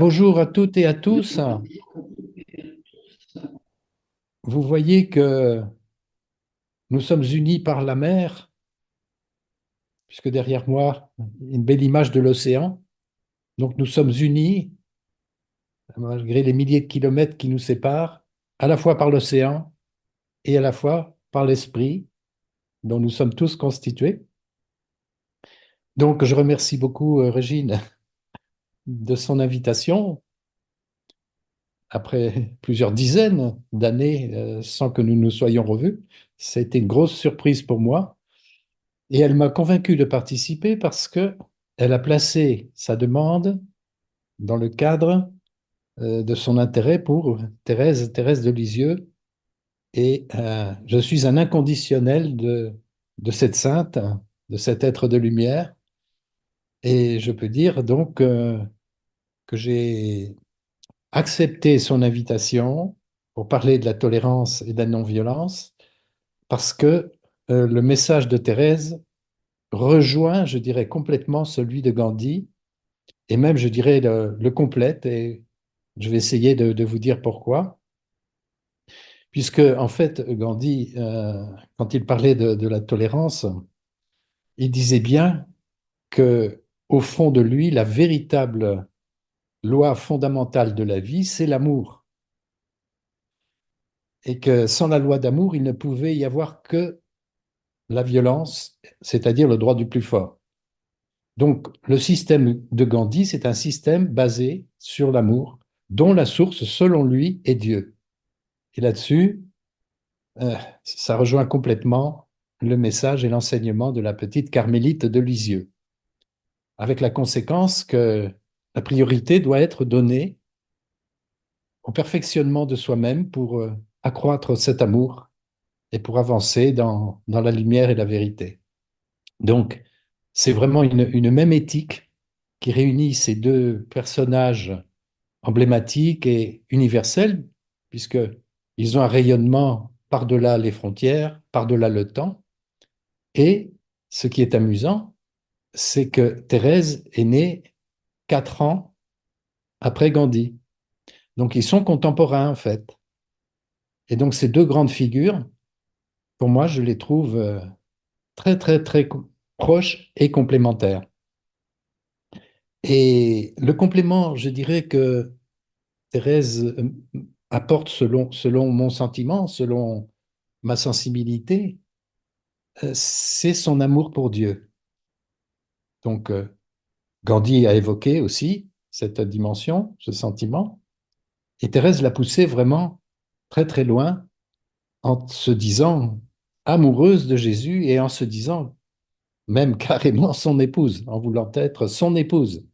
Bonjour à toutes et à tous. Vous voyez que nous sommes unis par la mer, puisque derrière moi, une belle image de l'océan. Donc nous sommes unis, malgré les milliers de kilomètres qui nous séparent, à la fois par l'océan et à la fois par l'esprit dont nous sommes tous constitués. Donc je remercie beaucoup Régine de son invitation, après plusieurs dizaines d'années sans que nous nous soyons revus. Ça a été une grosse surprise pour moi. Et elle m'a convaincu de participer parce que elle a placé sa demande dans le cadre de son intérêt pour Thérèse de Lisieux. Et je suis un inconditionnel de cette sainte, de cet être de lumière. Et je peux dire donc que j'ai accepté son invitation pour parler de la tolérance et de la non-violence parce que le message de Thérèse rejoint, je dirais, complètement celui de Gandhi, et même, je dirais, le complète, et je vais essayer de vous dire pourquoi. Puisque, en fait, Gandhi, quand il parlait de la tolérance, il disait bien que, au fond de lui, la véritable loi fondamentale de la vie, c'est l'amour. Et que sans la loi d'amour, il ne pouvait y avoir que la violence, c'est-à-dire le droit du plus fort. Donc, le système de Gandhi, c'est un système basé sur l'amour, dont la source, selon lui, est Dieu. Et là-dessus, ça rejoint complètement le message et l'enseignement de la petite carmélite de Lisieux, avec la conséquence que la priorité doit être donnée au perfectionnement de soi-même pour accroître cet amour et pour avancer dans la lumière et la vérité. Donc, c'est vraiment une même éthique qui réunit ces deux personnages emblématiques et universels, puisqu'ils ont un rayonnement par-delà les frontières, par-delà le temps. Et ce qui est amusant, c'est que Thérèse est née 4 ans après Gandhi. Donc ils sont contemporains en fait. Et donc ces deux grandes figures, pour moi, je les trouve très, très, très proches et complémentaires. Et le complément, je dirais que Thérèse apporte selon mon sentiment, selon ma sensibilité, c'est son amour pour Dieu. Donc Gandhi a évoqué aussi cette dimension, ce sentiment. Et Thérèse l'a poussée vraiment très très loin en se disant amoureuse de Jésus et en se disant même carrément son épouse, en voulant être son épouse.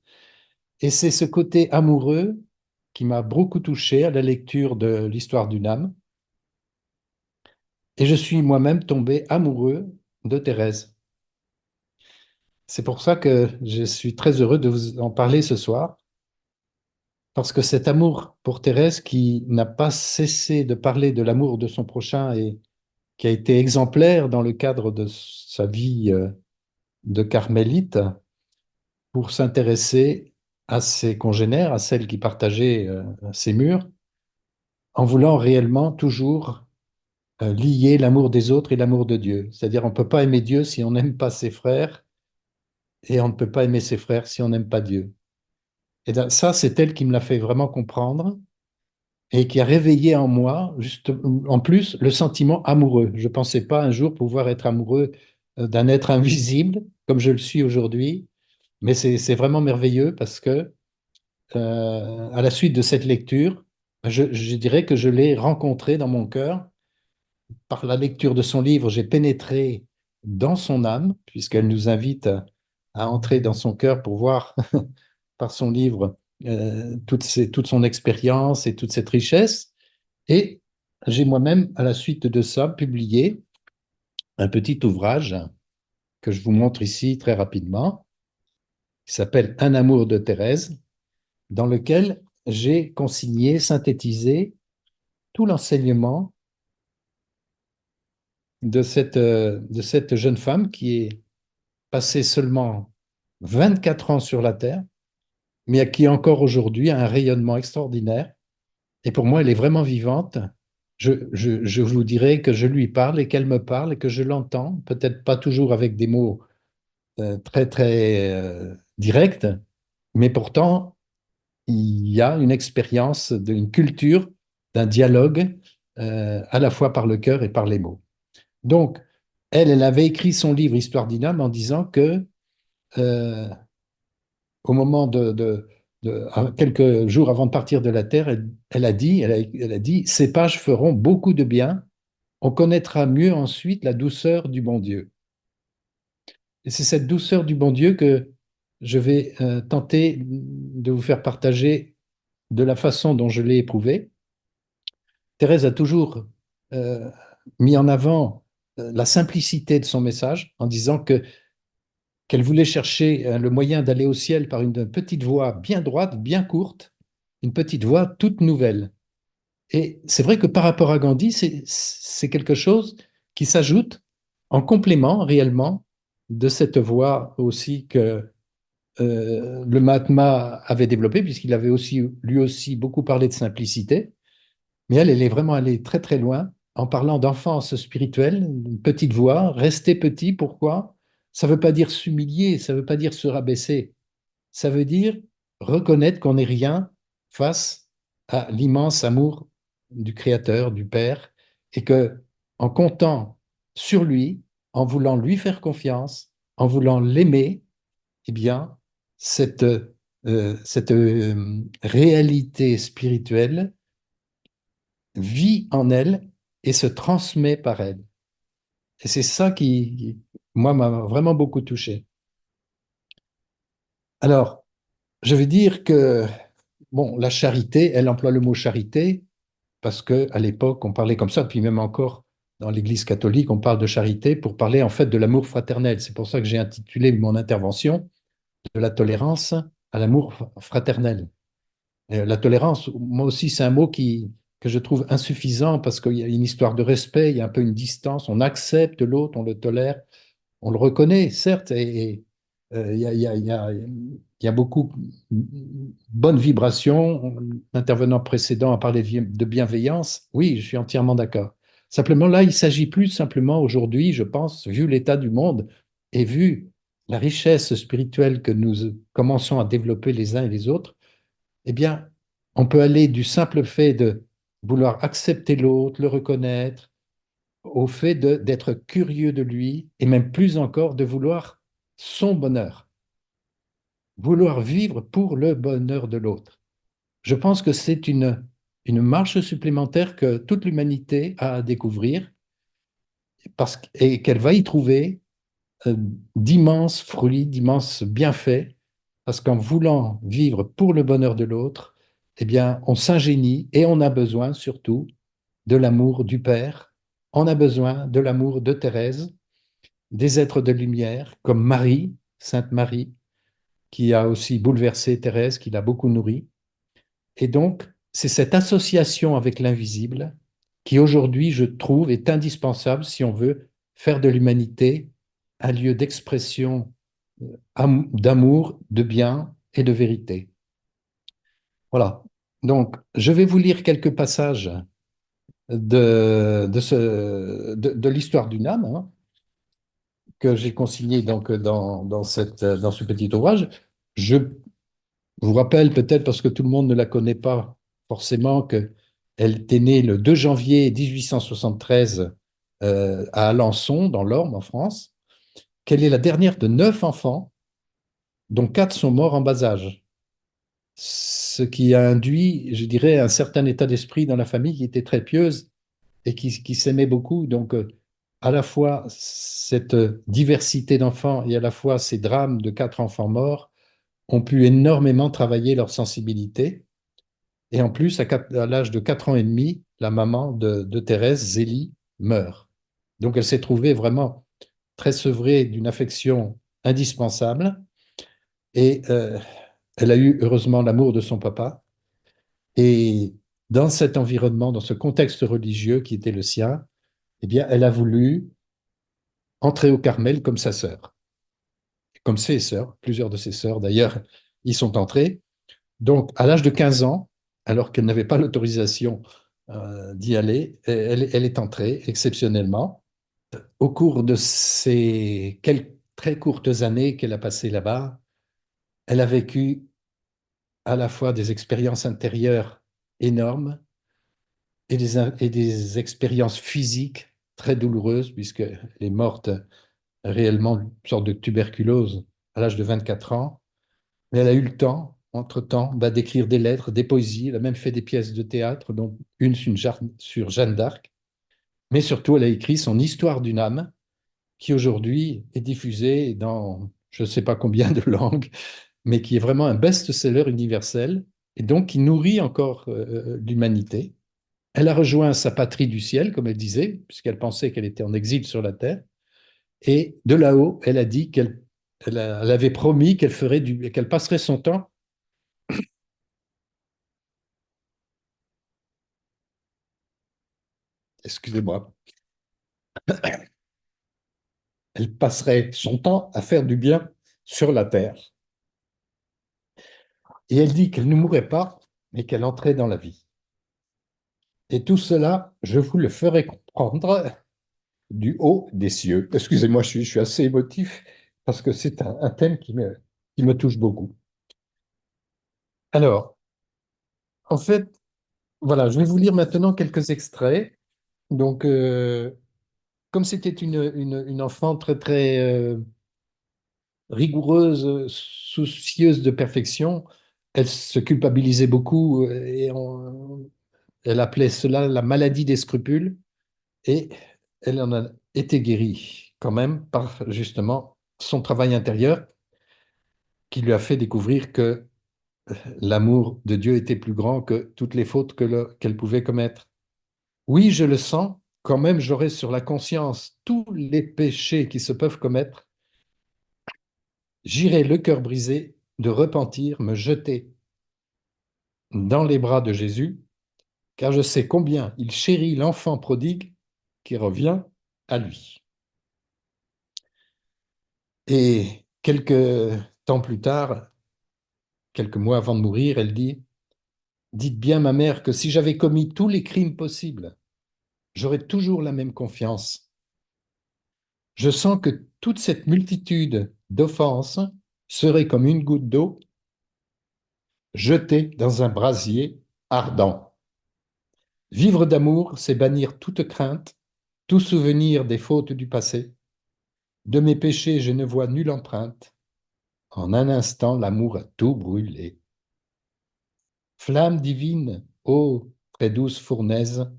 Et c'est ce côté amoureux qui m'a beaucoup touché à la lecture de l'histoire d'une âme. Et je suis moi-même tombé amoureux de Thérèse. C'est pour ça que je suis très heureux de vous en parler ce soir, parce que cet amour pour Thérèse qui n'a pas cessé de parler de l'amour de son prochain et qui a été exemplaire dans le cadre de sa vie de carmélite pour s'intéresser à ses congénères, à celles qui partageaient ses murs, en voulant réellement toujours lier l'amour des autres et l'amour de Dieu. C'est-à-dire, on ne peut pas aimer Dieu si on n'aime pas ses frères, et on ne peut pas aimer ses frères si on n'aime pas Dieu. Et ça, c'est elle qui me l'a fait vraiment comprendre et qui a réveillé en moi, juste, en plus, le sentiment amoureux. Je ne pensais pas un jour pouvoir être amoureux d'un être invisible comme je le suis aujourd'hui, mais c'est vraiment merveilleux parce que, à la suite de cette lecture, je dirais que je l'ai rencontré dans mon cœur. Par la lecture de son livre, j'ai pénétré dans son âme, puisqu'elle nous invite à entrer dans son cœur pour voir par son livre toute son expérience et toute cette richesse. Et j'ai moi-même, à la suite de ça, publié un petit ouvrage que je vous montre ici très rapidement, qui s'appelle Un amour de Thérèse, dans lequel j'ai consigné, synthétisé tout l'enseignement de cette jeune femme qui est passée seulement 24 ans sur la Terre, mais qui encore aujourd'hui a un rayonnement extraordinaire. Et pour moi, elle est vraiment vivante. Je vous dirais que je lui parle et qu'elle me parle et que je l'entends, peut-être pas toujours avec des mots très, très directs, mais pourtant, il y a une expérience, une culture, d'un dialogue, à la fois par le cœur et par les mots. Donc, elle avait écrit son livre Histoire d'une âme en disant que euh, au moment quelques jours avant de partir de la terre, elle a dit, ces pages feront beaucoup de bien. On connaîtra mieux ensuite la douceur du bon Dieu. Et c'est cette douceur du bon Dieu que je vais tenter de vous faire partager de la façon dont je l'ai éprouvé. Thérèse a toujours euh, mis en avant la simplicité de son message en disant qu'elle voulait chercher le moyen d'aller au ciel par une petite voie bien droite, bien courte, une petite voie toute nouvelle. Et c'est vrai que par rapport à Gandhi, c'est quelque chose qui s'ajoute en complément réellement de cette voie aussi que le Mahatma avait développée, puisqu'il avait aussi, lui aussi beaucoup parlé de simplicité. Mais elle est vraiment allée très très loin en parlant d'enfance spirituelle, une petite voix, rester petit, pourquoi? Ça ne veut pas dire s'humilier, ça ne veut pas dire se rabaisser, ça veut dire reconnaître qu'on n'est rien face à l'immense amour du Créateur, du Père, et que en comptant sur lui, en voulant lui faire confiance, en voulant l'aimer, eh bien, cette réalité spirituelle vit en elle et se transmet par elle. Et c'est ça qui, moi, m'a vraiment beaucoup touché. Alors, je veux dire que, bon, la charité, elle emploie le mot charité parce qu'à l'époque, on parlait comme ça, puis même encore dans l'Église catholique, on parle de charité pour parler en fait de l'amour fraternel. C'est pour ça que j'ai intitulé mon intervention de la tolérance à l'amour fraternel. La tolérance, moi aussi, c'est un mot que je trouve insuffisant parce qu'il y a une histoire de respect, il y a un peu une distance, on accepte l'autre, on le tolère, on le reconnaît, certes, il y a, il y a beaucoup de bonnes vibrations. L'intervenant précédent a parlé de bienveillance. Oui, je suis entièrement d'accord. Simplement, là, il s'agit plus simplement aujourd'hui, je pense, vu l'état du monde et vu la richesse spirituelle que nous commençons à développer les uns et les autres, eh bien, on peut aller du simple fait de vouloir accepter l'autre, le reconnaître, au fait d'être curieux de lui et même plus encore de vouloir son bonheur, vouloir vivre pour le bonheur de l'autre. Je pense que c'est une marche supplémentaire que toute l'humanité a à découvrir et qu'elle va y trouver euh, d'immenses fruits, d'immenses bienfaits, parce qu'en voulant vivre pour le bonheur de l'autre, eh bien, on s'ingénie et on a besoin surtout de l'amour du Père, on a besoin de l'amour de Thérèse, des êtres de lumière comme Marie, Sainte Marie, qui a aussi bouleversé Thérèse, qui l'a beaucoup nourrie. Et donc, c'est cette association avec l'invisible qui aujourd'hui, je trouve, est indispensable si on veut faire de l'humanité un lieu d'expression d'amour, de bien et de vérité. Voilà. Donc, je vais vous lire quelques passages de l'histoire d'une âme, hein, que j'ai consigné donc dans ce petit ouvrage. Je vous rappelle peut-être, parce que tout le monde ne la connaît pas forcément, qu'elle était née le 2 janvier 1873 à Alençon, dans l'Orne, en France, qu'elle est la dernière de 9 enfants, dont 4 sont morts en bas âge. Ce qui a induit, je dirais, un certain état d'esprit dans la famille qui était très pieuse et qui s'aimait beaucoup. Donc, à la fois cette diversité d'enfants et à la fois ces drames de 4 enfants morts ont pu énormément travailler leur sensibilité. Et en plus, à l'âge de 4 ans et demi, la maman de Thérèse, Zélie, meurt. Donc, elle s'est trouvée vraiment très sevrée d'une affection indispensable. Et elle a eu heureusement l'amour de son papa. Et dans cet environnement, dans ce contexte religieux qui était le sien, eh bien, elle a voulu entrer au Carmel comme sa sœur, comme ses sœurs, plusieurs de ses sœurs d'ailleurs y sont entrées. Donc, à l'âge de 15 ans, alors qu'elle n'avait pas l'autorisation d'y aller, elle est entrée exceptionnellement. Au cours de ces quelques très courtes années qu'elle a passées là-bas, elle a vécu à la fois des expériences intérieures énormes et des expériences physiques très douloureuses, puisqu'elle est morte réellement d'une sorte de tuberculose à l'âge de 24 ans. Mais elle a eu le temps, entre-temps, d'écrire des lettres, des poésies. Elle a même fait des pièces de théâtre, dont une sur Jeanne d'Arc. Mais surtout, elle a écrit son Histoire d'une âme, qui aujourd'hui est diffusée dans je ne sais pas combien de langues, mais qui est vraiment un best-seller universel, et donc qui nourrit encore l'humanité. Elle a rejoint sa patrie du ciel, comme elle disait, puisqu'elle pensait qu'elle était en exil sur la terre. Et de là-haut, elle a dit elle avait promis qu'elle passerait son temps, excusez-moi, elle passerait son temps à faire du bien sur la terre. Et elle dit qu'elle ne mourrait pas, mais qu'elle entrait dans la vie. Et tout cela, je vous le ferai comprendre du haut des cieux. Excusez-moi, je suis assez émotif parce que c'est un thème qui me touche beaucoup. Alors, en fait, voilà, je vais vous lire maintenant quelques extraits. Donc, comme c'était une enfant très, très rigoureuse, soucieuse de perfection, elle se culpabilisait beaucoup elle appelait cela la maladie des scrupules et elle en a été guérie quand même par justement son travail intérieur qui lui a fait découvrir que l'amour de Dieu était plus grand que toutes les fautes qu'elle pouvait commettre. Oui, je le sens, quand même j'aurai sur la conscience tous les péchés qui se peuvent commettre. J'irai le cœur brisé de repentir, me jeter dans les bras de Jésus, car je sais combien il chérit l'enfant prodigue qui revient à lui. Et quelques temps plus tard, quelques mois avant de mourir, elle dit, dites bien, ma mère, que si j'avais commis tous les crimes possibles, j'aurais toujours la même confiance. Je sens que toute cette multitude d'offenses serait comme une goutte d'eau jetée dans un brasier ardent. Vivre d'amour, c'est bannir toute crainte, tout souvenir des fautes du passé. De mes péchés, je ne vois nulle empreinte. En un instant, l'amour a tout brûlé. Flamme divine, ô très douce fournaise,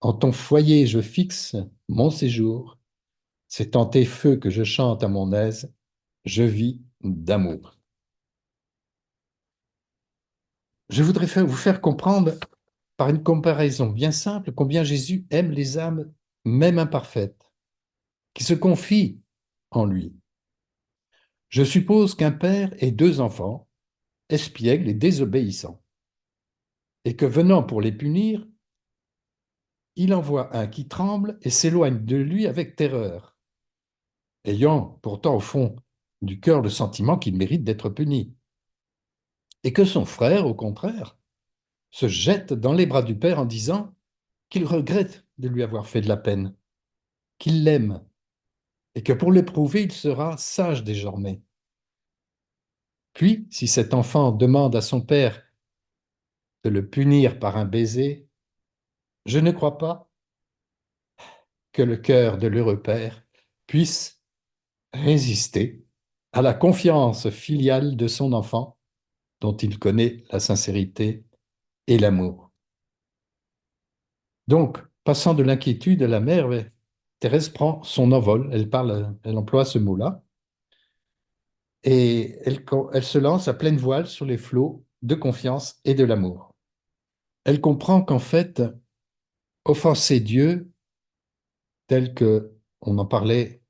en ton foyer je fixe mon séjour. C'est en tes feux que je chante à mon aise. Je vis d'amour. Je voudrais vous faire comprendre par une comparaison bien simple combien Jésus aime les âmes, même imparfaites, qui se confient en lui. Je suppose qu'un père ait deux enfants, espiègles et désobéissants, et que venant pour les punir, il en voit un qui tremble et s'éloigne de lui avec terreur, ayant pourtant au fond du cœur le sentiment qu'il mérite d'être puni, et que son frère, au contraire, se jette dans les bras du père en disant qu'il regrette de lui avoir fait de la peine, qu'il l'aime, et que pour l'éprouver, il sera sage désormais. Puis, si cet enfant demande à son père de le punir par un baiser, je ne crois pas que le cœur de l'heureux père puisse résister à la confiance filiale de son enfant dont il connaît la sincérité et l'amour. Donc, passant de l'inquiétude à la mer, Thérèse prend son envol, elle emploie ce mot-là, et elle se lance à pleine voile sur les flots de confiance et de l'amour. Elle comprend qu'en fait, offenser Dieu, tel que on en parlait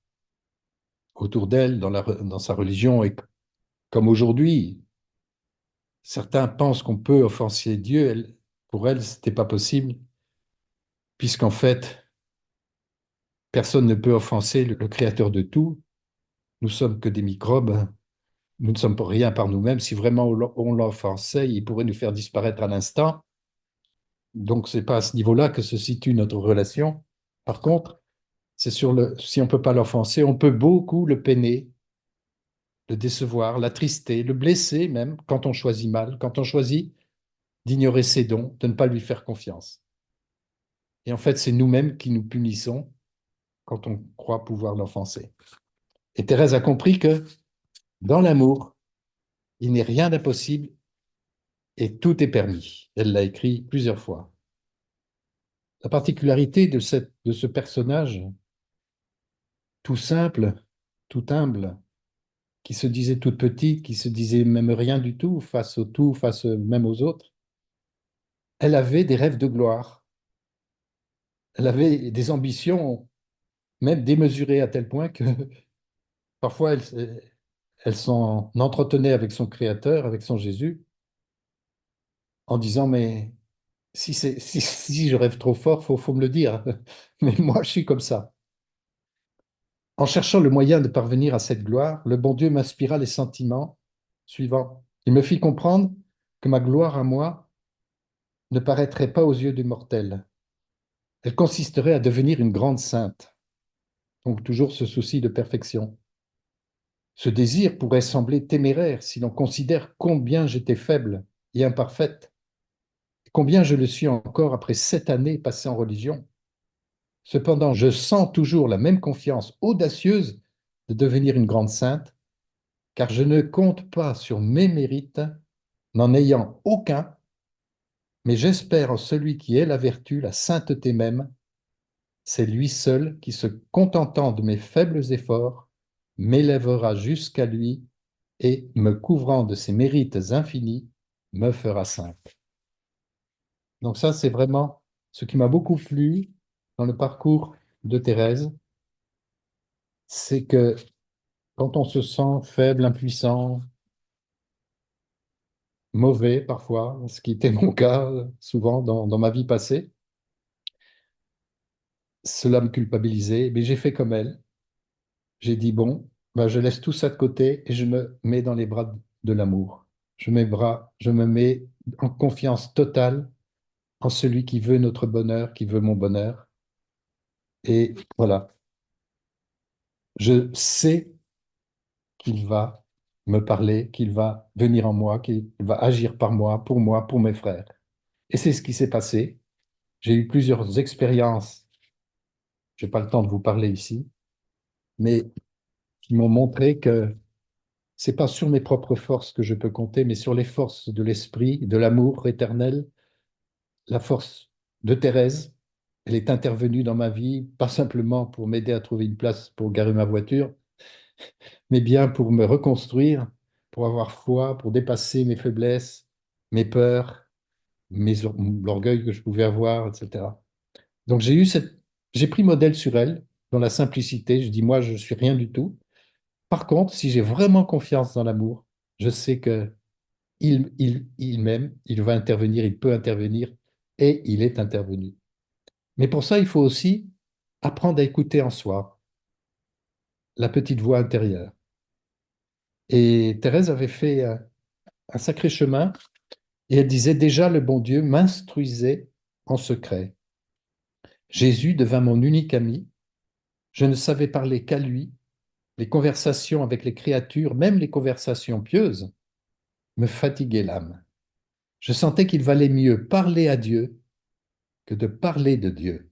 autour d'elle dans sa religion, et comme aujourd'hui, certains pensent qu'on peut offenser Dieu, pour elle, ce n'était pas possible, puisqu'en fait, personne ne peut offenser le créateur de tout. Nous sommes que des microbes Nous ne sommes pour rien par nous-mêmes. Si vraiment on l'offensait, il pourrait nous faire disparaître à l'instant. Donc, c'est pas à ce niveau-là que se situe notre relation. Par contre, c'est si on ne peut pas l'offenser, on peut beaucoup le peiner, le décevoir, l'attrister, le blesser même quand on choisit mal, quand on choisit d'ignorer ses dons, de ne pas lui faire confiance. Et en fait, c'est nous-mêmes qui nous punissons quand on croit pouvoir l'offenser. Et Thérèse a compris que dans l'amour, il n'est rien d'impossible et tout est permis. Elle l'a écrit plusieurs fois. La particularité de ce personnage, tout simple, tout humble, qui se disait toute petite, qui se disait même rien du tout, face même aux autres, elle avait des rêves de gloire. Elle avait des ambitions même démesurées à tel point que parfois elle s'en entretenait avec son Créateur, avec son Jésus, en disant, mais si je rêve trop fort, faut me le dire. Mais moi, je suis comme ça. En cherchant le moyen de parvenir à cette gloire, le bon Dieu m'inspira les sentiments suivants. Il me fit comprendre que ma gloire à moi ne paraîtrait pas aux yeux des mortels. Elle consisterait à devenir une grande sainte. Donc toujours ce souci de perfection. Ce désir pourrait sembler téméraire si l'on considère combien j'étais faible et imparfaite, et combien je le suis encore après 7 années passées en religion. Cependant, je sens toujours la même confiance audacieuse de devenir une grande sainte, car je ne compte pas sur mes mérites, n'en ayant aucun, mais j'espère en celui qui est la vertu, la sainteté même. C'est lui seul qui, se contentant de mes faibles efforts, m'élèvera jusqu'à lui et, me couvrant de ses mérites infinis, me fera sainte. Donc ça, c'est vraiment ce qui m'a beaucoup plu dans le parcours de Thérèse, c'est que quand on se sent faible, impuissant, mauvais parfois, ce qui était mon cas souvent dans ma vie passée, cela me culpabilisait, mais j'ai fait comme elle. J'ai dit, bon, ben, je laisse tout ça de côté et je me mets dans les bras de l'amour. Je me mets en confiance totale en celui qui veut notre bonheur, qui veut mon bonheur. Et voilà, je sais qu'il va me parler, qu'il va venir en moi, qu'il va agir par moi, pour mes frères. Et c'est ce qui s'est passé. J'ai eu plusieurs expériences, je n'ai pas le temps de vous parler ici, mais qui m'ont montré que c'est pas sur mes propres forces que je peux compter, mais sur les forces de l'esprit, de l'amour éternel, la force de Thérèse. Elle est intervenue dans ma vie, pas simplement pour m'aider à trouver une place pour garer ma voiture, mais bien pour me reconstruire, pour avoir foi, pour dépasser mes faiblesses, mes peurs, l'orgueil que je pouvais avoir, etc. Donc j'ai pris modèle sur elle, dans la simplicité. Je dis, moi, je suis rien du tout. Par contre, si j'ai vraiment confiance dans l'amour, je sais que il m'aime, il va intervenir, il peut intervenir, et il est intervenu. Mais pour ça, il faut aussi apprendre à écouter en soi la petite voix intérieure. Et Thérèse avait fait un sacré chemin, et elle disait déjà, le bon Dieu m'instruisait en secret. Jésus devint mon unique ami. Je ne savais parler qu'à lui. Les conversations avec les créatures, même les conversations pieuses, me fatiguaient l'âme. Je sentais qu'il valait mieux parler à Dieu que de parler de Dieu,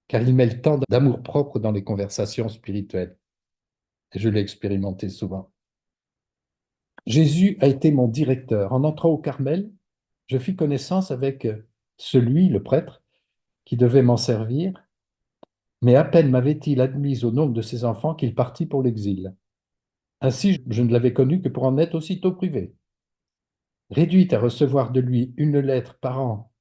car il met le temps d'amour-propre dans les conversations spirituelles. Et je l'ai expérimenté souvent. Jésus a été mon directeur. En entrant au Carmel, je fis connaissance avec celui, le prêtre, qui devait m'en servir, mais à peine m'avait-il admis au nombre de ses enfants qu'il partit pour l'exil. Ainsi, je ne l'avais connu que pour en être aussitôt privé. Réduite à recevoir de lui une lettre par an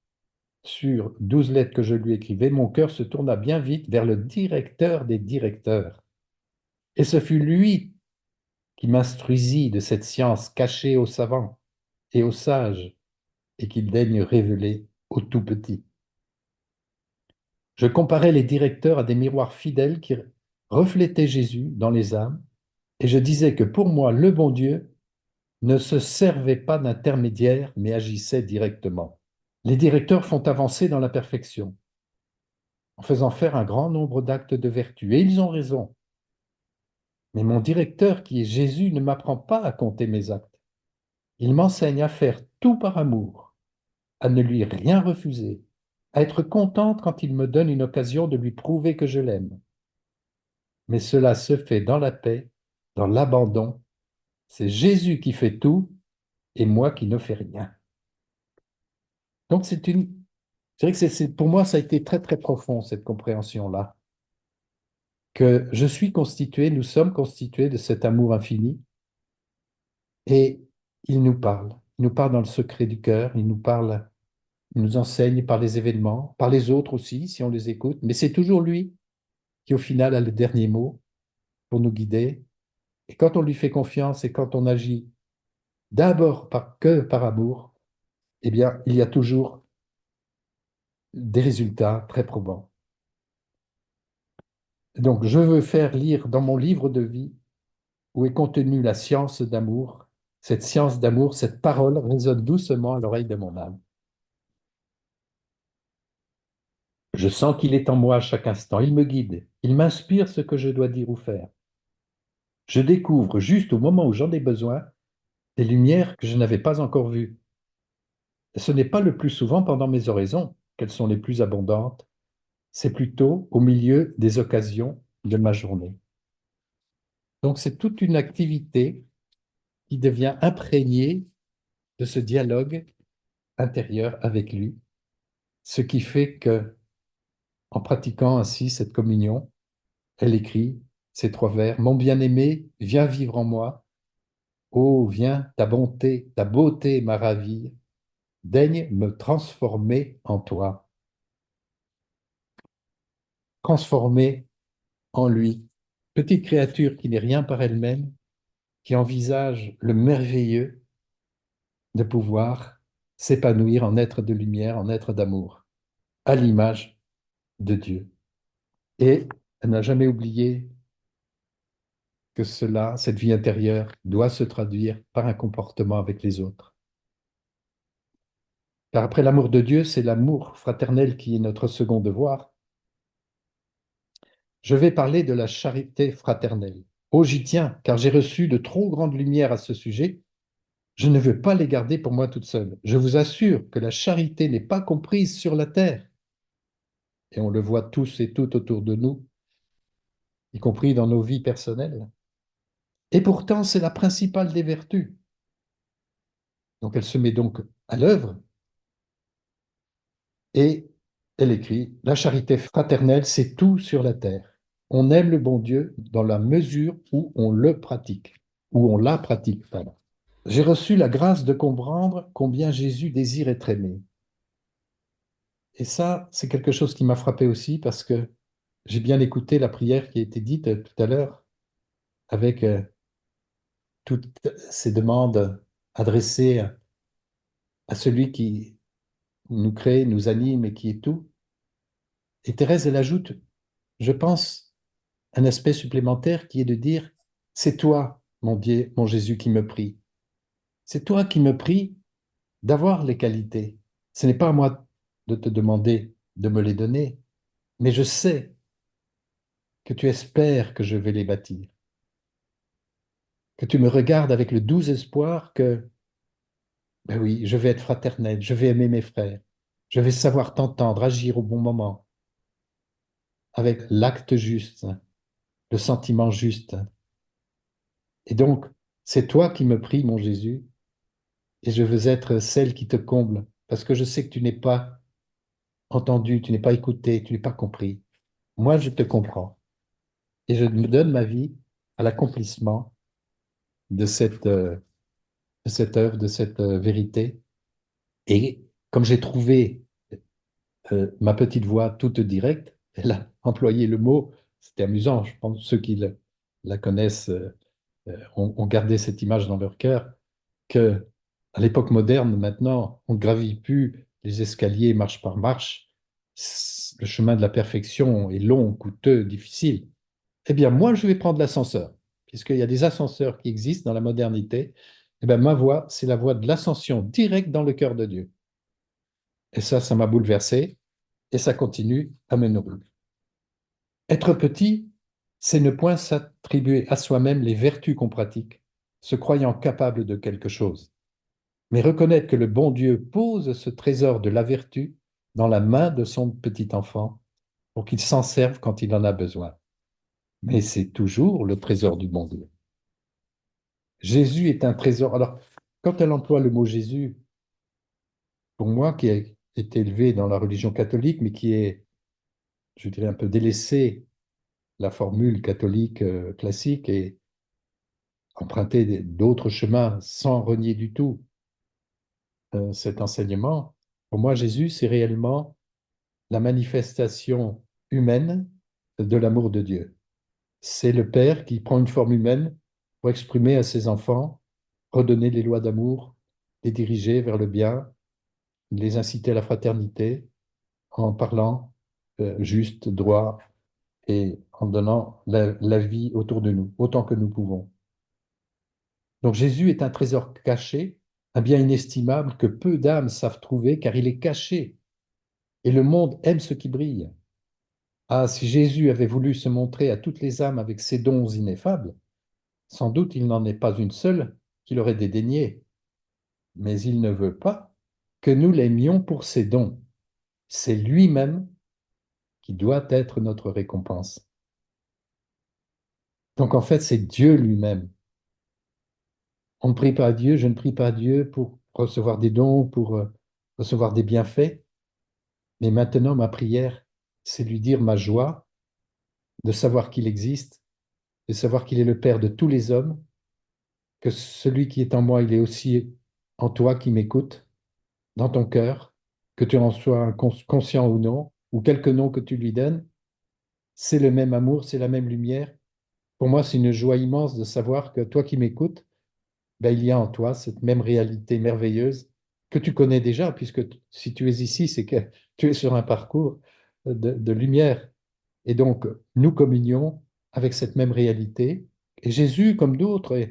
sur 12 lettres que je lui écrivais, mon cœur se tourna bien vite vers le directeur des directeurs. Et ce fut lui qui m'instruisit de cette science cachée aux savants et aux sages et qu'il daigne révéler aux tout petits. Je comparais les directeurs à des miroirs fidèles qui reflétaient Jésus dans les âmes, Et je disais que pour moi, le bon Dieu ne se servait pas d'intermédiaire, mais agissait directement. Les directeurs font avancer dans la perfection, en faisant faire un grand nombre d'actes de vertu. Et ils ont raison. Mais mon directeur, qui est Jésus, ne m'apprend pas à compter mes actes. Il m'enseigne à faire tout par amour, à ne lui rien refuser, à être contente quand il me donne une occasion de lui prouver que je l'aime. Mais cela se fait dans la paix, dans l'abandon. C'est Jésus qui fait tout et moi qui ne fais rien. Donc c'est vrai que pour moi, ça a été très très profond, cette compréhension-là, que je suis constitué, nous sommes constitués de cet amour infini et il nous parle dans le secret du cœur, il nous parle, il nous enseigne par les événements, par les autres aussi, si on les écoute, mais c'est toujours lui qui au final a le dernier mot pour nous guider. Et quand on lui fait confiance et quand on agit d'abord que par amour, eh bien, il y a toujours des résultats très probants. Donc, je veux faire lire dans mon livre de vie où est contenue la science d'amour. Cette science d'amour, cette parole résonne doucement à l'oreille de mon âme. Je sens qu'il est en moi à chaque instant. Il me guide. Il m'inspire ce que je dois dire ou faire. Je découvre, juste au moment où j'en ai besoin, des lumières que je n'avais pas encore vues. Et ce n'est pas le plus souvent pendant mes oraisons qu'elles sont les plus abondantes, c'est plutôt au milieu des occasions de ma journée. Donc c'est toute une activité qui devient imprégnée de ce dialogue intérieur avec lui, ce qui fait que, en pratiquant ainsi cette communion, elle écrit ces trois vers: Mon bien-aimé, viens vivre en moi. Oh, viens, ta beauté m'a ravi. Daigne me transformer en toi. Transformer en lui. Petite créature qui n'est rien par elle-même, qui envisage le merveilleux de pouvoir s'épanouir en être de lumière, en être d'amour, à l'image de Dieu. Et elle n'a jamais oublié que cela, cette vie intérieure, doit se traduire par un comportement avec les autres. Car après l'amour de Dieu, c'est l'amour fraternel qui est notre second devoir. Je vais parler de la charité fraternelle. Oh, j'y tiens, car j'ai reçu de trop grandes lumières à ce sujet. Je ne veux pas les garder pour moi toute seule. Je vous assure que la charité n'est pas comprise sur la terre. Et on le voit tous et toutes autour de nous, y compris dans nos vies personnelles. Et pourtant, c'est la principale des vertus. Donc elle se met donc à l'œuvre et elle écrit, la charité fraternelle, c'est tout sur la terre. On aime le bon Dieu dans la mesure où on le pratique, où on la pratique. Pardon. J'ai reçu la grâce de comprendre combien Jésus désire être aimé. Et ça, c'est quelque chose qui m'a frappé aussi parce que j'ai bien écouté la prière qui a été dite tout à l'heure avec toutes ces demandes adressées à celui qui nous crée, nous anime et qui est tout. Et Thérèse, elle ajoute, je pense, un aspect supplémentaire qui est de dire, c'est toi, mon Dieu, mon Jésus, qui me prie. C'est toi qui me prie d'avoir les qualités. Ce n'est pas à moi de te demander de me les donner, mais je sais que tu espères que je vais les bâtir, que tu me regardes avec le doux espoir que, ben oui, je vais être fraternel, je vais aimer mes frères, je vais savoir t'entendre, agir au bon moment, avec l'acte juste, le sentiment juste. Et donc, c'est toi qui me pries, mon Jésus, et je veux être celle qui te comble, parce que je sais que tu n'es pas entendu, tu n'es pas écouté, tu n'es pas compris. Moi, je te comprends, et je me donne ma vie à l'accomplissement de cette œuvre, de cette vérité. Et comme j'ai trouvé ma petite voix toute directe, elle a employé le mot, c'était amusant, je pense que ceux qui la connaissent ont gardé cette image dans leur cœur, que à l'époque moderne, maintenant, on ne gravit plus les escaliers marche par marche. Le chemin de la perfection est long, coûteux, difficile. Eh bien, moi, je vais prendre l'ascenseur. puisqu'il y a des ascenseurs qui existent dans la modernité, eh bien, ma voie, c'est la voie de l'ascension directe dans le cœur de Dieu. Et ça m'a bouleversé et ça continue à me nourrir. Être petit, c'est ne point s'attribuer à soi-même les vertus qu'on pratique, se croyant capable de quelque chose, mais reconnaître que le bon Dieu pose ce trésor de la vertu dans la main de son petit enfant pour qu'il s'en serve quand il en a besoin. Mais c'est toujours le trésor du bon Dieu. Jésus est un trésor. Alors, quand elle emploie le mot Jésus, pour moi qui ai été élevé dans la religion catholique, mais qui est, je dirais, un peu délaissé la formule catholique classique et emprunté d'autres chemins sans renier du tout cet enseignement, pour moi, Jésus, c'est réellement la manifestation humaine de l'amour de Dieu. C'est le Père qui prend une forme humaine pour exprimer à ses enfants, redonner les lois d'amour, les diriger vers le bien, les inciter à la fraternité en parlant juste, droit et en donnant la vie autour de nous, autant que nous pouvons. Donc Jésus est un trésor caché, un bien inestimable que peu d'âmes savent trouver car il est caché et le monde aime ce qui brille. Ah, si Jésus avait voulu se montrer à toutes les âmes avec ses dons ineffables, sans doute il n'en est pas une seule qu'il aurait dédaigné, mais il ne veut pas que nous l'aimions pour ses dons. C'est lui-même qui doit être notre récompense. Donc en fait, c'est Dieu lui-même. On ne prie pas à Dieu, je ne prie pas à Dieu pour recevoir des dons, pour recevoir des bienfaits, mais maintenant ma prière, c'est lui dire ma joie de savoir qu'il existe, de savoir qu'il est le Père de tous les hommes, que celui qui est en moi, il est aussi en toi qui m'écoute, dans ton cœur, que tu en sois conscient ou non, ou quelque nom que tu lui donnes, c'est le même amour, c'est la même lumière. Pour moi, c'est une joie immense de savoir que toi qui m'écoutes, ben, il y a en toi cette même réalité merveilleuse que tu connais déjà, puisque si tu es ici, c'est que tu es sur un parcours de lumière. Et donc, nous communions avec cette même réalité. Et Jésus, comme d'autres,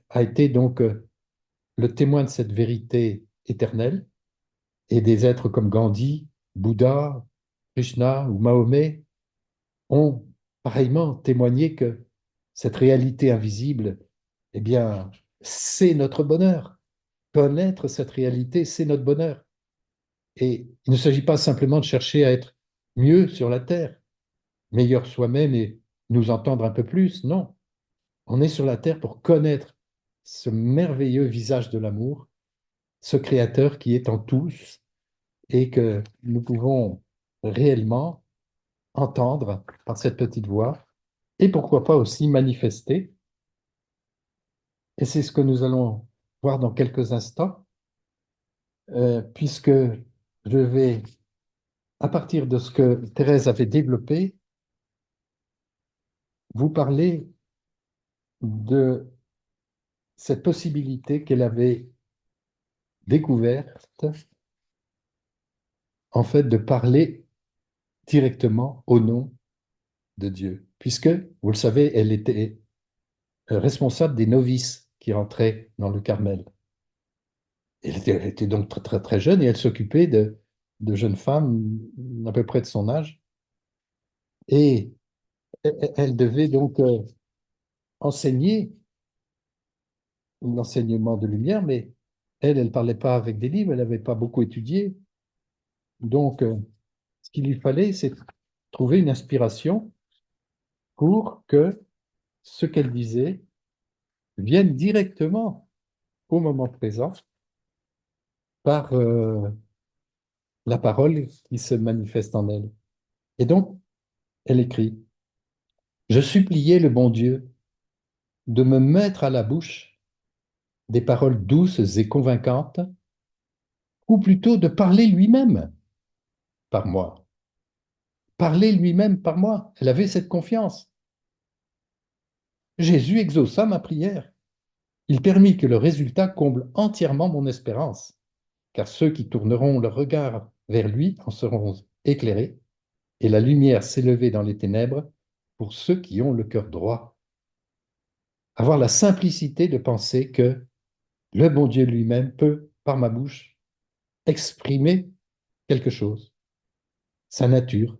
a été donc le témoin de cette vérité éternelle. Et des êtres comme Gandhi, Bouddha, Krishna ou Mahomet ont pareillement témoigné que cette réalité invisible, eh bien, c'est notre bonheur. Connaître cette réalité, c'est notre bonheur. Et il ne s'agit pas simplement de chercher à être mieux sur la terre, meilleur soi-même et nous entendre un peu plus. Non, on est sur la terre pour connaître ce merveilleux visage de l'amour, ce créateur qui est en tous et que nous pouvons réellement entendre par cette petite voix et pourquoi pas aussi manifester. Et c'est ce que nous allons voir dans quelques instants, puisque je vais, à partir de ce que Thérèse avait développé, vous parler de cette possibilité qu'elle avait découverte, en fait, de parler directement au nom de Dieu, puisque, vous le savez, elle était responsable des novices qui rentraient dans le Carmel. Elle était donc très, très, très jeune et elle s'occupait de jeunes femmes à peu près de son âge. Et elle devait donc enseigner l'enseignement de lumière, mais elle ne parlait pas avec des livres, elle n'avait pas beaucoup étudié. Donc, ce qu'il lui fallait, c'est trouver une inspiration pour que ce qu'elle disait vienne directement au moment présent par la parole qui se manifeste en elle. Et donc, elle écrit, je suppliais le bon Dieu de me mettre à la bouche des paroles douces et convaincantes, ou plutôt de parler lui-même par moi. Parler lui-même par moi. Elle avait cette confiance. Jésus exauça ma prière. Il permit que le résultat comble entièrement mon espérance, car ceux qui tourneront leur regard vers lui en seront éclairés, et la lumière s'élevait dans les ténèbres pour ceux qui ont le cœur droit. avoir la simplicité de penser que le bon Dieu lui-même peut, par ma bouche, exprimer quelque chose, sa nature,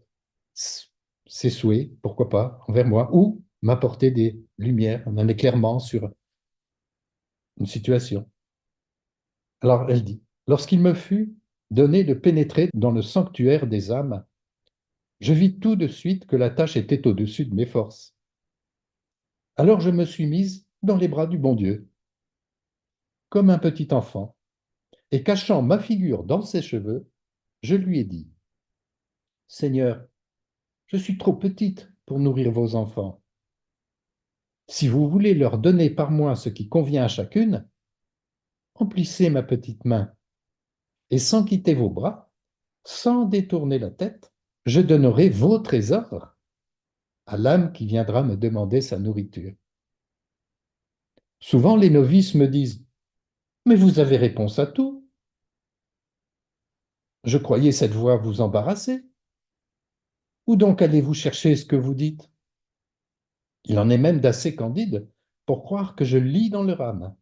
ses souhaits, pourquoi pas, envers moi, ou m'apporter des lumières, un éclairement sur une situation. Alors elle dit, lorsqu'il me fut donné de pénétrer dans le sanctuaire des âmes, je vis tout de suite que la tâche était au-dessus de mes forces. Alors je me suis mise dans les bras du bon Dieu, comme un petit enfant, et cachant ma figure dans ses cheveux, je lui ai dit, Seigneur, je suis trop petite pour nourrir vos enfants. Si vous voulez leur donner par moi ce qui convient à chacune, emplissez ma petite main, et sans quitter vos bras, sans détourner la tête, je donnerai vos trésors à l'âme qui viendra me demander sa nourriture. Souvent, les novices me disent, mais vous avez réponse à tout. Je croyais cette voix vous embarrasser. Où donc allez-vous chercher ce que vous dites? Il en est même d'assez candide pour croire que je lis dans leur âme,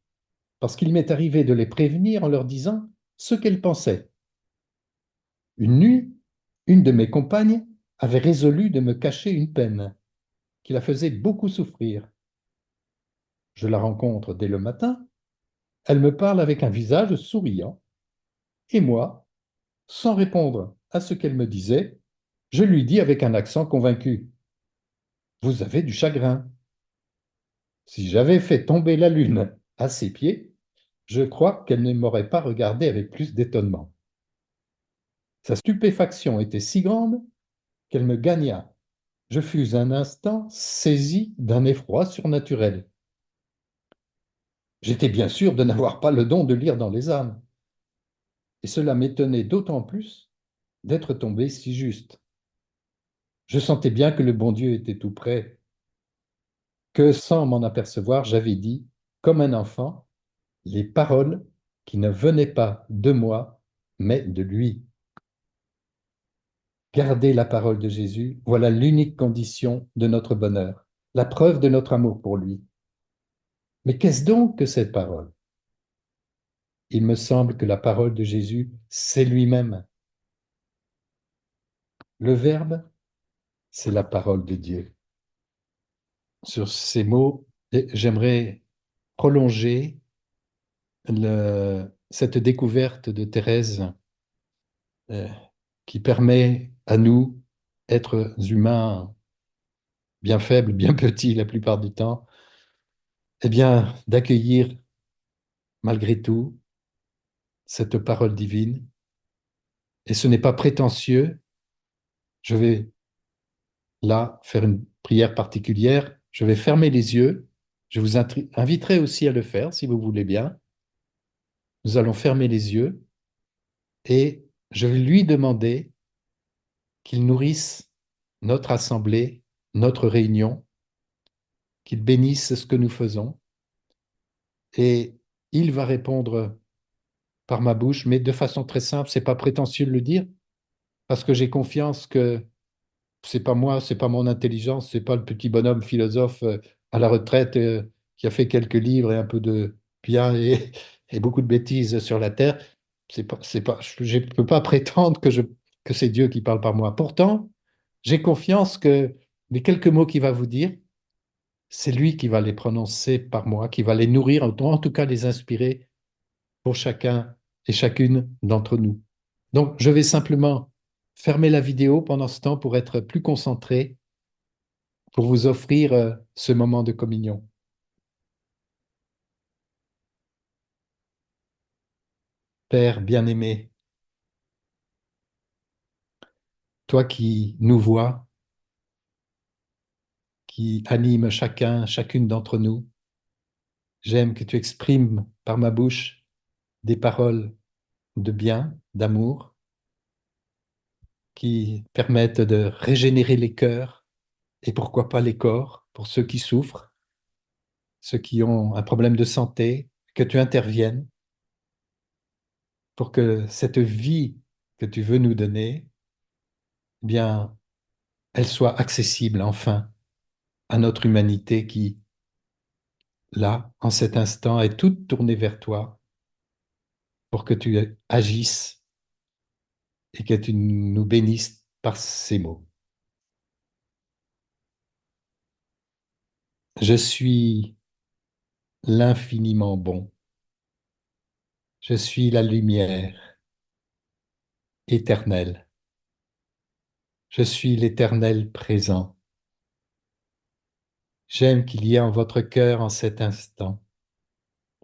parce qu'il m'est arrivé de les prévenir en leur disant ce qu'elles pensaient. Une nuit, une de mes compagnes avait résolu de me cacher une peine qui la faisait beaucoup souffrir. Je la rencontre dès le matin, elle me parle avec un visage souriant, et moi, sans répondre à ce qu'elle me disait, je lui dis avec un accent convaincu, vous avez du chagrin. Si j'avais fait tomber la lune à ses pieds, je crois qu'elle ne m'aurait pas regardé avec plus d'étonnement. Sa stupéfaction était si grande qu'elle me gagna. Je fus un instant saisi d'un effroi surnaturel. J'étais bien sûr de n'avoir pas le don de lire dans les âmes, et cela m'étonnait d'autant plus d'être tombé si juste. Je sentais bien que le bon Dieu était tout près, que sans m'en apercevoir, j'avais dit, comme un enfant, les paroles qui ne venaient pas de moi, mais de lui. Garder la parole de Jésus, voilà l'unique condition de notre bonheur, la preuve de notre amour pour lui. Mais qu'est-ce donc que cette parole? Il me semble que la parole de Jésus, c'est lui-même. Le Verbe, c'est la parole de Dieu. Sur ces mots, j'aimerais prolonger cette découverte de Thérèse euh, qui permet à nous, êtres humains bien faibles, bien petits la plupart du temps, eh bien, d'accueillir malgré tout cette parole divine. Et ce n'est pas prétentieux. Je vais là faire une prière particulière. Je vais fermer les yeux. Je vous inviterai aussi à le faire si vous voulez bien. Nous allons fermer les yeux et je vais lui demander qu'il nourrisse notre assemblée, notre réunion, qu'il bénisse ce que nous faisons. Et il va répondre par ma bouche, mais de façon très simple, c'est pas prétentieux de le dire, parce que j'ai confiance que c'est pas moi, c'est pas mon intelligence, c'est pas le petit bonhomme philosophe à la retraite qui a fait quelques livres et un peu de bien et beaucoup de bêtises sur la terre. C'est pas, je ne peux pas prétendre que c'est Dieu qui parle par moi. Pourtant, j'ai confiance que les quelques mots qu'il va vous dire, c'est lui qui va les prononcer par moi, qui va les nourrir, en tout cas les inspirer pour chacun et chacune d'entre nous. Donc, je vais simplement fermer la vidéo pendant ce temps pour être plus concentré, pour vous offrir ce moment de communion. Père bien-aimé, toi qui nous vois, qui anime chacun, chacune d'entre nous, j'aime que tu exprimes par ma bouche des paroles de bien, d'amour, qui permettent de régénérer les cœurs et pourquoi pas les corps pour ceux qui souffrent, ceux qui ont un problème de santé, que tu interviennes pour que cette vie que tu veux nous donner, eh bien, elle soit accessible enfin à notre humanité qui là, en cet instant, est toute tournée vers toi pour que tu agisses et que tu nous bénisses par ces mots. Je suis l'infiniment bon. Je suis la lumière éternelle. Je suis l'éternel présent. J'aime qu'il y ait en votre cœur en cet instant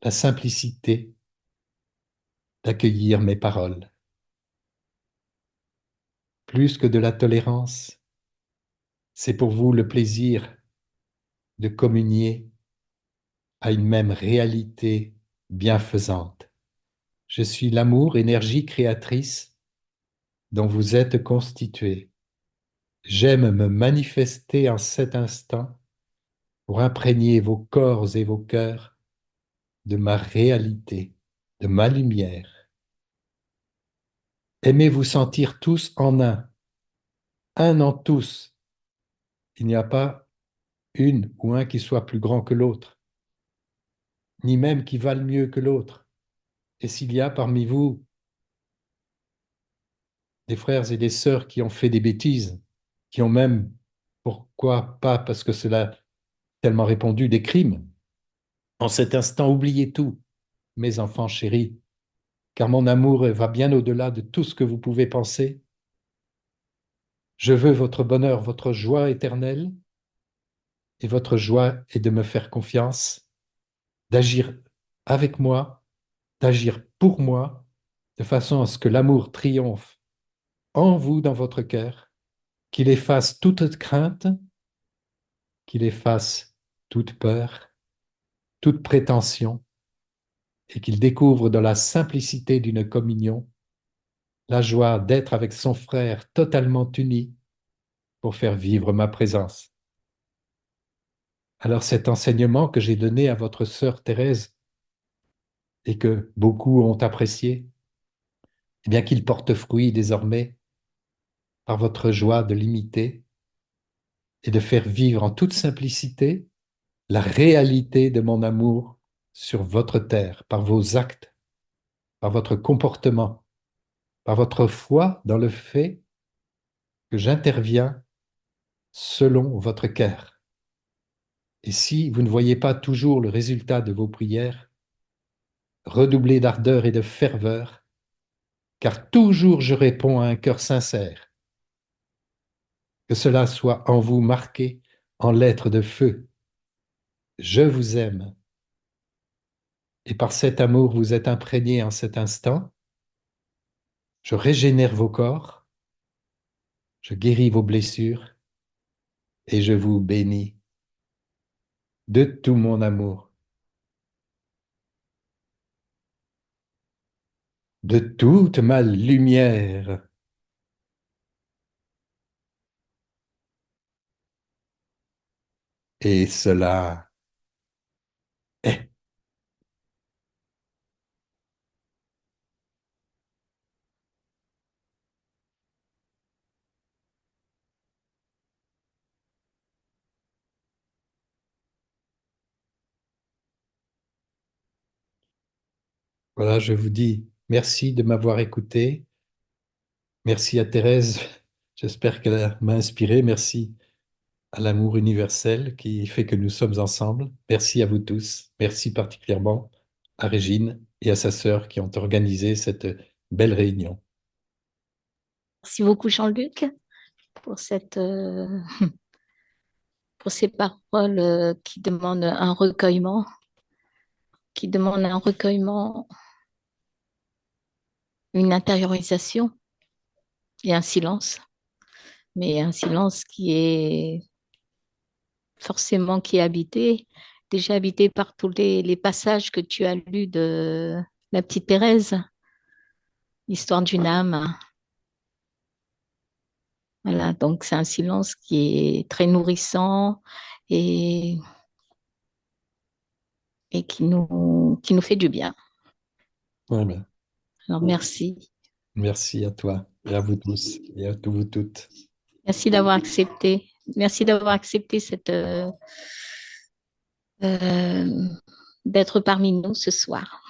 la simplicité d'accueillir mes paroles. Plus que de la tolérance, c'est pour vous le plaisir de communier à une même réalité bienfaisante. Je suis l'amour, énergie créatrice dont vous êtes constitué. J'aime me manifester en cet instant pour imprégner vos corps et vos cœurs de ma réalité, de ma lumière. Aimez vous sentir tous en un en tous. Il n'y a pas une ou un qui soit plus grand que l'autre, ni même qui vale mieux que l'autre. Et s'il y a parmi vous des frères et des sœurs qui ont fait des bêtises, qui ont même, pourquoi pas, parce que cela a tellement répandu, des crimes, en cet instant, oubliez tout, mes enfants chéris, car mon amour va bien au-delà de tout ce que vous pouvez penser. Je veux votre bonheur, votre joie éternelle, et votre joie est de me faire confiance, d'agir avec moi, d'agir pour moi, de façon à ce que l'amour triomphe en vous, dans votre cœur, qu'il efface toute crainte, qu'il efface toute peur, toute prétention, et qu'il découvre dans la simplicité d'une communion la joie d'être avec son frère totalement uni pour faire vivre ma présence. Alors cet enseignement que j'ai donné à votre sœur Thérèse et que beaucoup ont apprécié, eh bien qu'il porte fruit désormais par votre joie de l'imiter et de faire vivre en toute simplicité la réalité de mon amour sur votre terre, par vos actes, par votre comportement, par votre foi dans le fait que j'interviens selon votre cœur. Et si vous ne voyez pas toujours le résultat de vos prières, redoublez d'ardeur et de ferveur, car toujours je réponds à un cœur sincère. Que cela soit en vous marqué en lettres de feu. Je vous aime. Et par cet amour, vous êtes imprégné en cet instant. Je régénère vos corps, je guéris vos blessures et je vous bénis de tout mon amour, de toute ma lumière. Et cela est. Voilà, je vous dis merci de m'avoir écouté. Merci à Thérèse. J'espère qu'elle m'a inspiré. Merci à l'amour universel qui fait que nous sommes ensemble. Merci à vous tous. Merci particulièrement à Régine et à sa sœur qui ont organisé cette belle réunion. Merci beaucoup, Jean-Luc, pour pour ces paroles qui demandent un recueillement, une intériorisation et un silence, mais un silence qui est habité, déjà habité par tous les passages que tu as lus de la petite Thérèse, l'histoire d'une âme. Voilà, donc c'est un silence qui est très nourrissant et, et qui nous fait du bien. Voilà. Alors merci. Merci à toi et à vous tous et à tous vous toutes. Merci d'avoir accepté. Merci d'avoir accepté euh, d'être parmi nous ce soir.